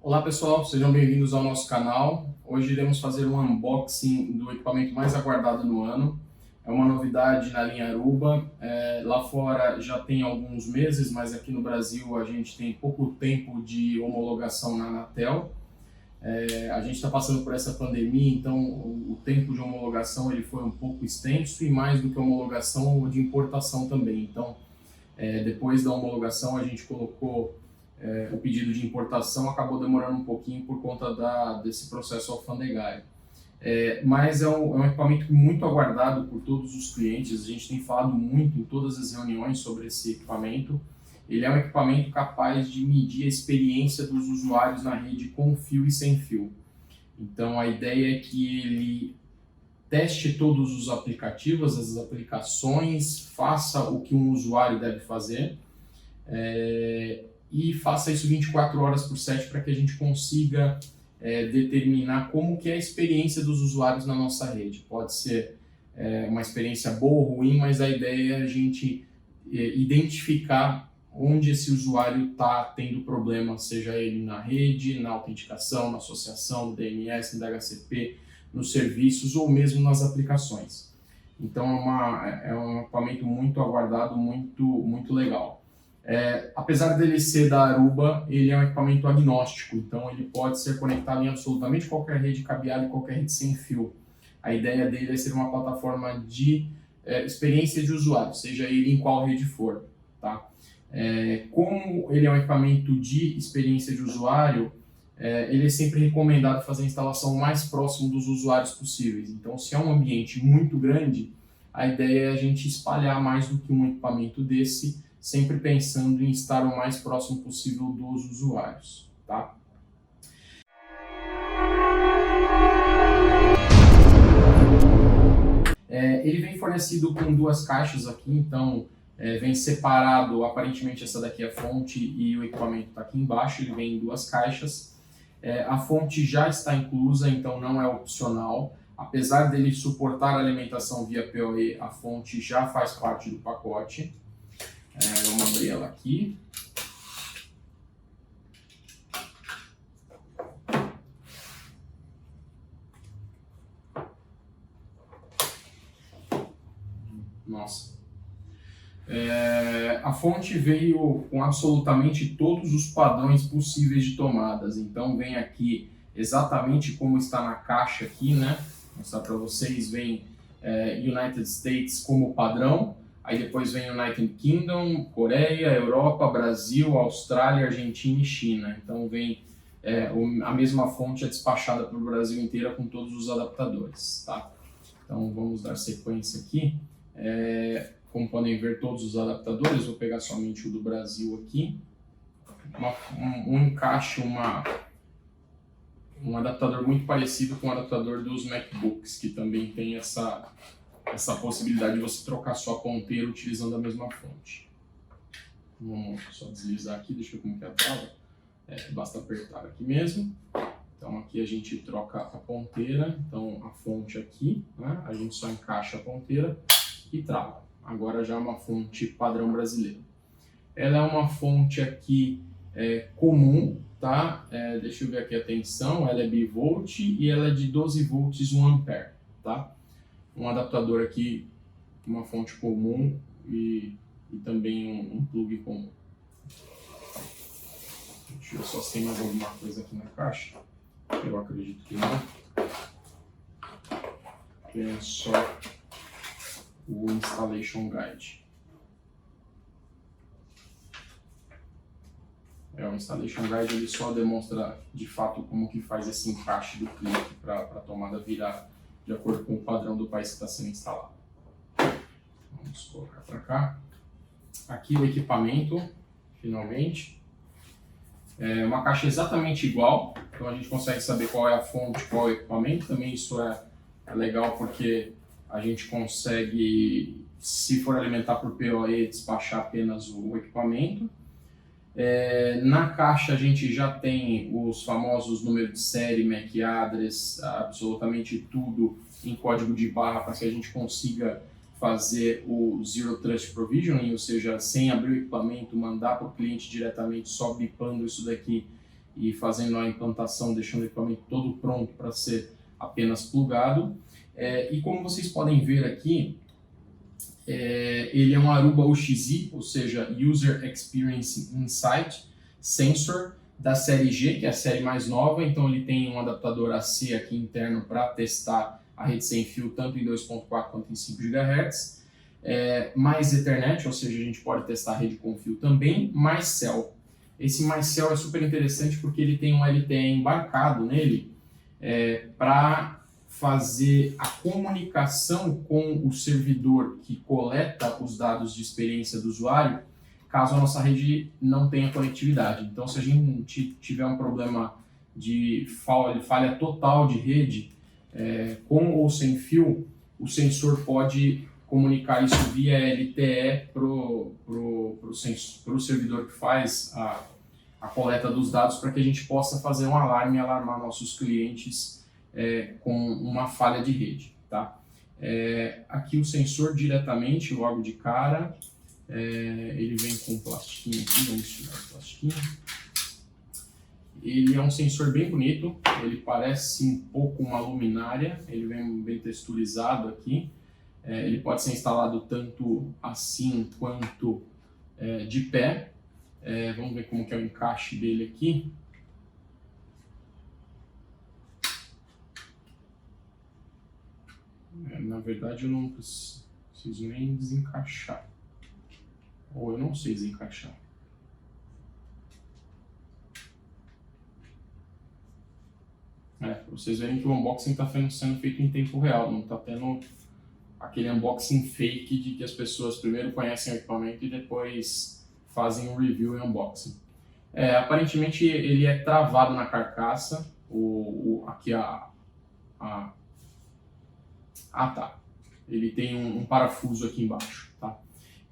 Olá pessoal, sejam bem-vindos ao nosso canal. Hoje iremos fazer um unboxing do equipamento mais aguardado no ano. É uma novidade na linha Aruba. Lá fora já tem alguns meses, mas aqui no Brasil a gente tem pouco tempo de homologação na Anatel. A gente está passando por essa pandemia, então o tempo de homologação ele foi um pouco extenso e mais do que homologação, o de importação também. Então, depois da homologação a gente colocou o pedido de importação, acabou demorando um pouquinho por conta desse processo alfandegário. Mas é um equipamento muito aguardado por todos os clientes, a gente tem falado muito em todas as reuniões sobre esse equipamento. Ele é um equipamento capaz de medir a experiência dos usuários na rede com fio e sem fio. Então a ideia é que ele teste todos os aplicativos, as aplicações, faça o que um usuário deve fazer e faça isso 24 horas por 7 para que a gente consiga determinar como que é a experiência dos usuários na nossa rede. Pode ser uma experiência boa ou ruim, mas a ideia é a gente identificar onde esse usuário está tendo problema, seja ele na rede, na autenticação, na associação, no DNS, no DHCP, nos serviços ou mesmo nas aplicações. Então é um equipamento muito aguardado, muito legal. Apesar dele ser da Aruba, ele é um equipamento agnóstico, então ele pode ser conectado em absolutamente qualquer rede cabeada e qualquer rede sem fio. A ideia dele é ser uma plataforma de experiência de usuário, seja ele em qual rede for. Tá? Como ele é um equipamento de experiência de usuário, ele é sempre recomendado fazer a instalação mais próximo dos usuários possíveis. Então, se é um ambiente muito grande, a ideia é a gente espalhar mais do que um equipamento desse, sempre pensando em estar o mais próximo possível dos usuários. Tá? Ele vem fornecido com duas caixas aqui, então vem separado, aparentemente essa daqui é a fonte e o equipamento está aqui embaixo, ele vem em duas caixas. A fonte já está inclusa, então não é opcional. Apesar dele suportar a alimentação via PoE, a fonte já faz parte do pacote. Vamos abrir ela aqui. Nossa. A fonte veio com absolutamente todos os padrões possíveis de tomadas. Então vem aqui exatamente como está na caixa aqui, né? Vou mostrar para vocês, vem United States como padrão. Aí depois vem United Kingdom, Coreia, Europa, Brasil, Austrália, Argentina e China. Então vem a mesma fonte despachada para o Brasil inteiro com todos os adaptadores. Tá? Então vamos dar sequência aqui. Como podem ver, todos os adaptadores, vou pegar somente o do Brasil aqui. Um encaixe, um adaptador muito parecido com o adaptador dos MacBooks, que também tem essa possibilidade de você trocar sua ponteira utilizando a mesma fonte. Vamos só deslizar aqui, deixa eu ver como que é a trava. Basta apertar aqui mesmo. Então aqui a gente troca a ponteira, então a fonte aqui, né? A gente só encaixa a ponteira e trava. Agora já é uma fonte padrão brasileiro. Ela é uma fonte aqui comum, tá? Deixa eu ver aqui a tensão, ela é bivolt e ela é de 12 volts 1 ampere, tá? Um adaptador aqui, uma fonte comum e também um plug comum. Deixa eu ver só se tem mais alguma coisa aqui na caixa. Eu acredito que não. Tem só o Installation Guide. O Installation Guide ele só demonstra de fato como que faz esse encaixe do clique para a tomada virar de acordo com o padrão do país que está sendo instalado. Vamos colocar para cá. Aqui o equipamento, finalmente. Uma caixa exatamente igual, então a gente consegue saber qual é a fonte, qual é o equipamento. Também isso é legal porque a gente consegue, se for alimentar por PoE, despachar apenas o equipamento. Na caixa a gente já tem os famosos números de série, MAC address, absolutamente tudo em código de barra para que a gente consiga fazer o Zero Trust Provisioning, ou seja, sem abrir o equipamento, mandar para o cliente diretamente, só bipando isso daqui e fazendo a implantação, deixando o equipamento todo pronto para ser apenas plugado. E como vocês podem ver aqui, ele é um Aruba UXI, ou seja, User Experience Insight Sensor da série G, que é a série mais nova. Então ele tem um adaptador AC aqui interno para testar a rede sem fio tanto em 2.4 quanto em 5 GHz. Mais Ethernet, ou seja, a gente pode testar a rede com fio também, mais Cell. Esse mais Cell é super interessante porque ele tem um LTE embarcado nele para fazer a comunicação com o servidor que coleta os dados de experiência do usuário, caso a nossa rede não tenha conectividade. Então, se a gente tiver um problema de falha total de rede, com ou sem fio, o sensor pode comunicar isso via LTE para o servidor que faz a coleta dos dados, para que a gente possa fazer um alarme e alarmar nossos clientes com uma falha de rede. Tá? Aqui o sensor diretamente, logo de cara, ele vem com um plastiquinho aqui, vamos tirar o plastiquinho. Ele é um sensor bem bonito, ele parece um pouco uma luminária, ele vem bem texturizado aqui. Ele pode ser instalado tanto assim quanto de pé. Vamos ver como que é o encaixe dele aqui. Na verdade eu não preciso nem desencaixar. Ou eu não sei desencaixar. Para vocês verem que o unboxing está sendo feito em tempo real, não está tendo aquele unboxing fake de que as pessoas primeiro conhecem o equipamento e depois fazem um review e unboxing. Aparentemente ele é travado na carcaça, aqui tá. Ele tem um parafuso aqui embaixo, tá?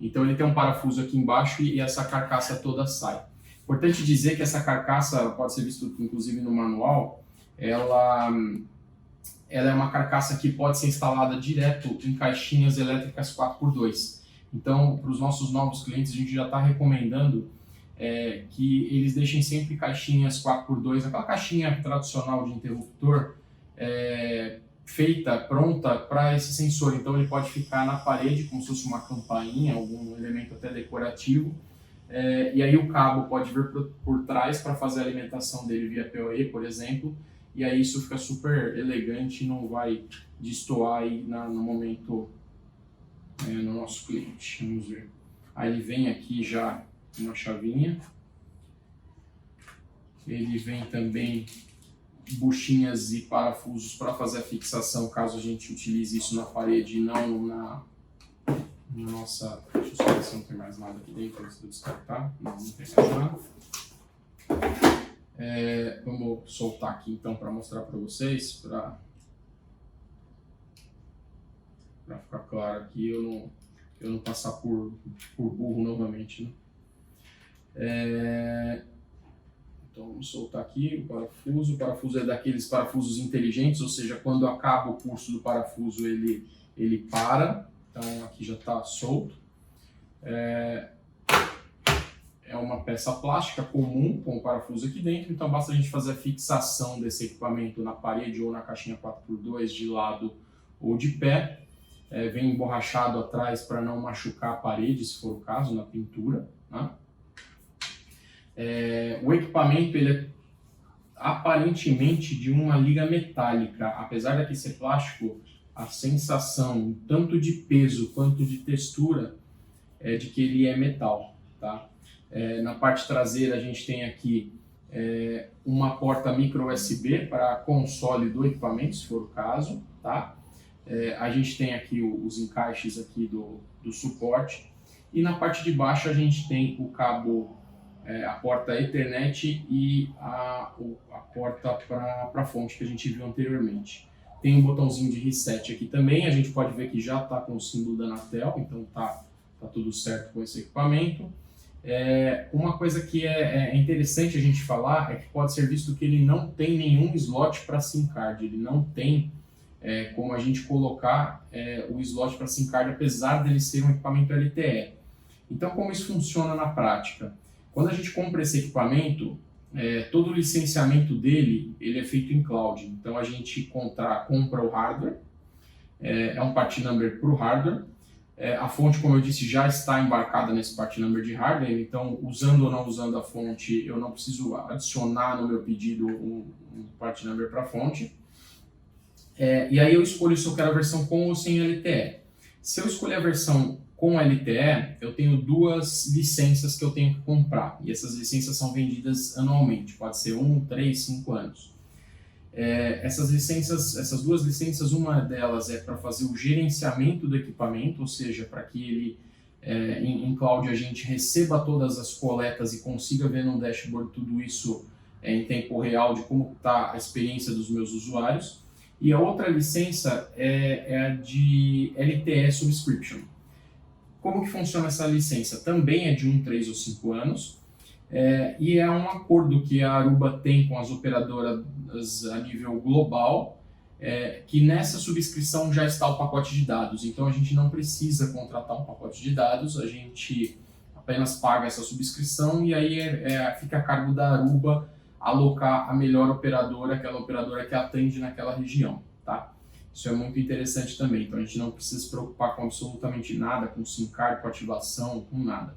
Então ele tem um parafuso aqui embaixo e essa carcaça toda sai. Importante dizer que essa carcaça, pode ser visto inclusive no manual, ela é uma carcaça que pode ser instalada direto em caixinhas elétricas 4x2. Então, para os nossos novos clientes, a gente já está recomendando que eles deixem sempre caixinhas 4x2, aquela caixinha tradicional de interruptor, feita, pronta para esse sensor. Então ele pode ficar na parede como se fosse uma campainha, algum elemento até decorativo, e aí o cabo pode vir por trás para fazer a alimentação dele via PoE, por exemplo, e aí isso fica super elegante e não vai destoar aí no momento no nosso cliente. Vamos ver. Aí ele vem aqui já uma chavinha, ele vem também buchinhas e parafusos para fazer a fixação, caso a gente utilize isso na parede e não na nossa... Deixa eu só ver se não tem mais nada aqui dentro antes de eu descartar. Não tem mais nada. Vamos soltar aqui então para mostrar para vocês, para ficar claro aqui, eu não passar por burro novamente, né? Então vamos soltar aqui o parafuso. O parafuso é daqueles parafusos inteligentes, ou seja, quando acaba o curso do parafuso ele para. Então aqui já está solto. É uma peça plástica comum com o parafuso aqui dentro, então basta a gente fazer a fixação desse equipamento na parede ou na caixinha 4x2 de lado ou de pé. Vem emborrachado atrás para não machucar a parede, se for o caso, na pintura, né? O equipamento ele é aparentemente de uma liga metálica, apesar daqui ser plástico, a sensação tanto de peso quanto de textura é de que ele é metal, tá? Na parte traseira a gente tem aqui uma porta micro USB para console do equipamento, se for o caso, tá? A gente tem aqui os encaixes aqui do suporte, e na parte de baixo a gente tem o cabo, a porta Ethernet e a porta para a fonte que a gente viu anteriormente. Tem um botãozinho de reset aqui também, a gente pode ver que já está com o símbolo da Anatel, então tá tudo certo com esse equipamento. Uma coisa que é interessante a gente falar é que pode ser visto que ele não tem nenhum slot para SIM card, ele não tem como a gente colocar o slot para SIM card, apesar dele ser um equipamento LTE. Então como isso funciona na prática? Quando a gente compra esse equipamento, todo o licenciamento dele, ele é feito em cloud. Então a gente compra o hardware, é um part number para o hardware. A fonte, como eu disse, já está embarcada nesse part number de hardware, então usando ou não usando a fonte, eu não preciso adicionar no meu pedido um part number para a fonte. E aí eu escolho se eu quero a versão com ou sem LTE. Se eu escolher a versão com LTE, eu tenho 2 licenças que eu tenho que comprar, e essas licenças são vendidas anualmente, pode ser 1, 3, 5 anos. Essas 2 licenças, uma delas é para fazer o gerenciamento do equipamento, ou seja, para que ele, em cloud, a gente receba todas as coletas e consiga ver no dashboard tudo isso em tempo real de como está a experiência dos meus usuários. E a outra licença é a de LTE Subscription. Como que funciona essa licença? Também é de 1, 3 ou 5 anos, e é um acordo que a Aruba tem com as operadoras a nível global, que nessa subscrição já está o pacote de dados. Então a gente não precisa contratar um pacote de dados, a gente apenas paga essa subscrição e aí fica a cargo da Aruba alocar a melhor operadora, aquela operadora que atende naquela região, tá? Isso é muito interessante também, então a gente não precisa se preocupar com absolutamente nada, com SIM card, com ativação, com nada.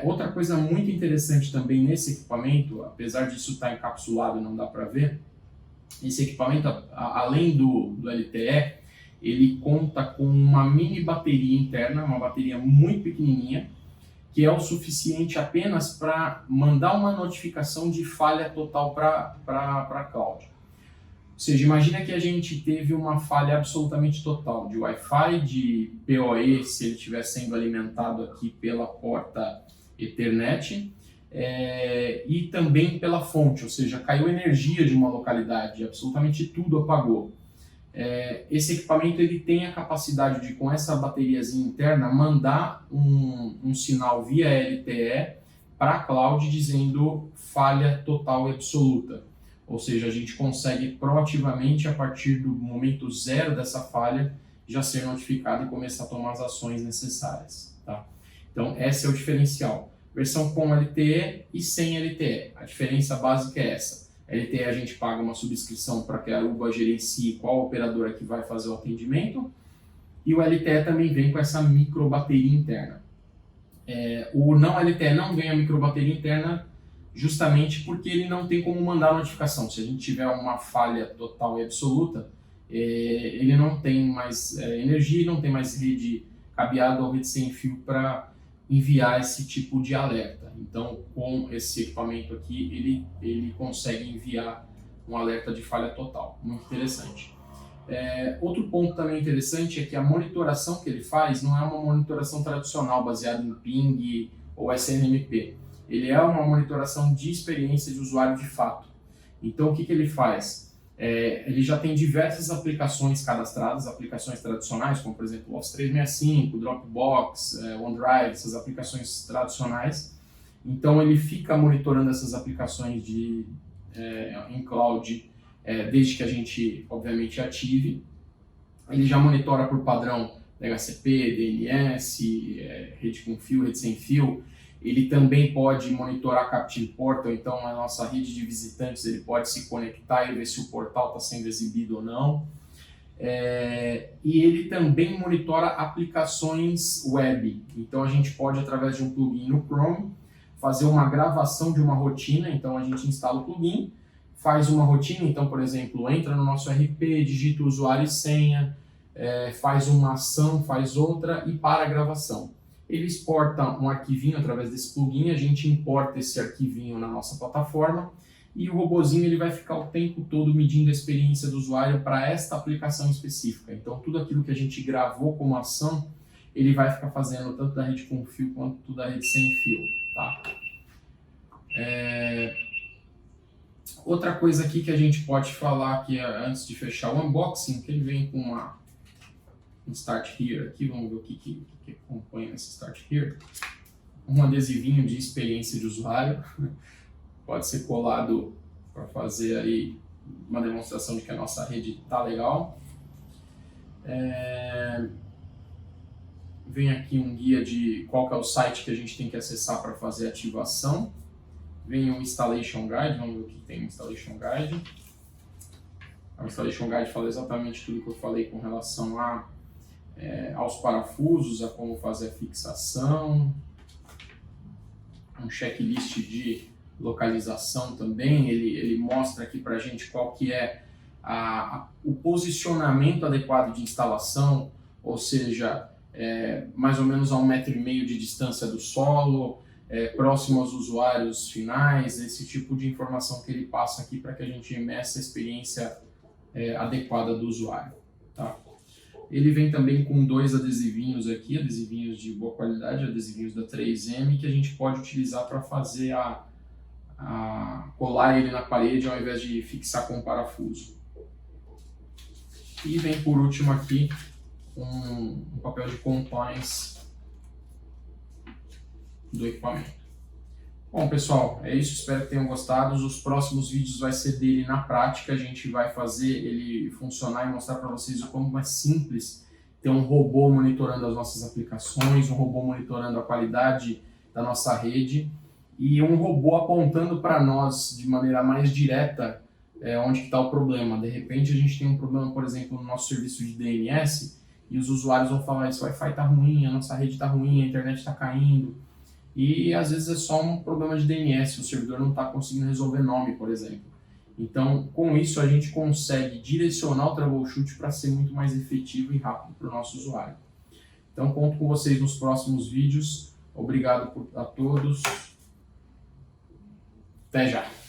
Outra coisa muito interessante também nesse equipamento, apesar disso estar encapsulado e não dá para ver, esse equipamento, além do LTE, ele conta com uma mini bateria interna, uma bateria muito pequenininha, que é o suficiente apenas para mandar uma notificação de falha total para a cloud. Ou seja, imagina que a gente teve uma falha absolutamente total de Wi-Fi, de PoE, se ele estiver sendo alimentado aqui pela porta Ethernet, e também pela fonte, ou seja, caiu energia de uma localidade, absolutamente tudo apagou. Esse equipamento ele tem a capacidade de, com essa bateriazinha interna, mandar um sinal via LTE para a cloud dizendo falha total e absoluta. Ou seja, a gente consegue proativamente, a partir do momento zero dessa falha, já ser notificado e começar a tomar as ações necessárias. Tá? Então, esse é o diferencial. Versão com LTE e sem LTE. A diferença básica é essa. LTE a gente paga uma subscrição para que a Aruba gerencie qual operadora que vai fazer o atendimento, e o LTE também vem com essa micro bateria interna. O não LTE não ganha micro bateria interna justamente porque ele não tem como mandar notificação. Se a gente tiver uma falha total e absoluta, ele não tem mais energia, não tem mais rede cabeada ou rede sem fio para enviar esse tipo de alerta. Então, com esse equipamento aqui, ele consegue enviar um alerta de falha total. Muito interessante. Outro ponto também interessante é que a monitoração que ele faz não é uma monitoração tradicional baseada em ping ou SNMP. Ele é uma monitoração de experiência de usuário de fato. Então, o que ele faz? Ele já tem diversas aplicações cadastradas, aplicações tradicionais, como por exemplo o Office 365, Dropbox, OneDrive, essas aplicações tradicionais. Então ele fica monitorando essas aplicações em cloud, desde que a gente, obviamente, ative. Ele já monitora por padrão DHCP, DNS, rede com fio, rede sem fio. Ele também pode monitorar Captive Portal, então a nossa rede de visitantes ele pode se conectar e ver se o portal está sendo exibido ou não. E ele também monitora aplicações web, então a gente pode, através de um plugin no Chrome, fazer uma gravação de uma rotina. Então a gente instala o plugin, faz uma rotina, então por exemplo, entra no nosso RP, digita o usuário e senha, faz uma ação, faz outra e para a gravação. Ele exporta um arquivinho através desse plugin, a gente importa esse arquivinho na nossa plataforma e o robozinho ele vai ficar o tempo todo medindo a experiência do usuário para esta aplicação específica. Então tudo aquilo que a gente gravou como ação, ele vai ficar fazendo tanto da rede com fio quanto da rede sem fio. Tá? Outra coisa aqui que a gente pode falar aqui antes de fechar o unboxing, que ele vem com um Start Here aqui, vamos ver o que acompanha esse Start Here. Um adesivinho de experiência de usuário, pode ser colado para fazer aí uma demonstração de que a nossa rede está legal. Vem aqui um guia de qual que é o site que a gente tem que acessar para fazer a ativação. vem o Installation Guide, vamos ver o que tem no Installation Guide. O Installation Guide fala exatamente tudo que eu falei com relação aos parafusos, a como fazer a fixação, um checklist de localização também, ele mostra aqui para a gente qual que é o posicionamento adequado de instalação, ou seja, mais ou menos a 1,5 m de distância do solo, próximo aos usuários finais, esse tipo de informação que ele passa aqui para que a gente meça a experiência adequada do usuário. Tá? Ele vem também com 2 adesivinhos aqui, adesivinhos de boa qualidade, adesivinhos da 3M, que a gente pode utilizar para fazer colar ele na parede ao invés de fixar com um parafuso. E vem por último aqui um papel de compliance do equipamento. Bom, pessoal, é isso, espero que tenham gostado. Os próximos vídeos vai ser dele na prática, a gente vai fazer ele funcionar e mostrar para vocês o como é simples ter um robô monitorando as nossas aplicações, um robô monitorando a qualidade da nossa rede e um robô apontando para nós de maneira mais direta onde está o problema. De repente a gente tem um problema, por exemplo, no nosso serviço de DNS e os usuários vão falar: esse Wi-Fi está ruim, a nossa rede está ruim, a internet está caindo. E às vezes é só um problema de DNS, o servidor não está conseguindo resolver nome, por exemplo. Então, com isso, a gente consegue direcionar o troubleshoot para ser muito mais efetivo e rápido para o nosso usuário. Então, conto com vocês nos próximos vídeos. Obrigado a todos. Até já!